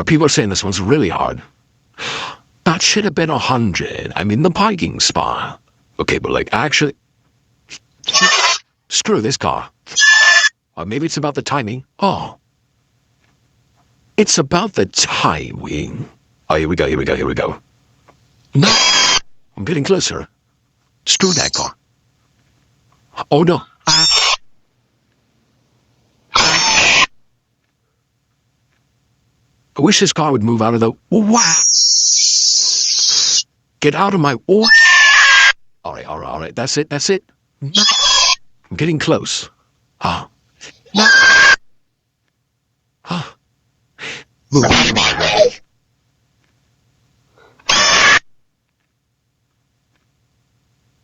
People are saying this one's really hard. That should have been 100. I'm in the parking spot. Okay, but like, actually... Screw this car. Or maybe it's about the timing. Oh. It's about the timing. Oh, here we go. No. I'm getting closer. Screw that car. Oh, no. I wish this car would move out of the... Wow. Get out of my... Oh. All right. That's it. I'm getting close. Move out of my...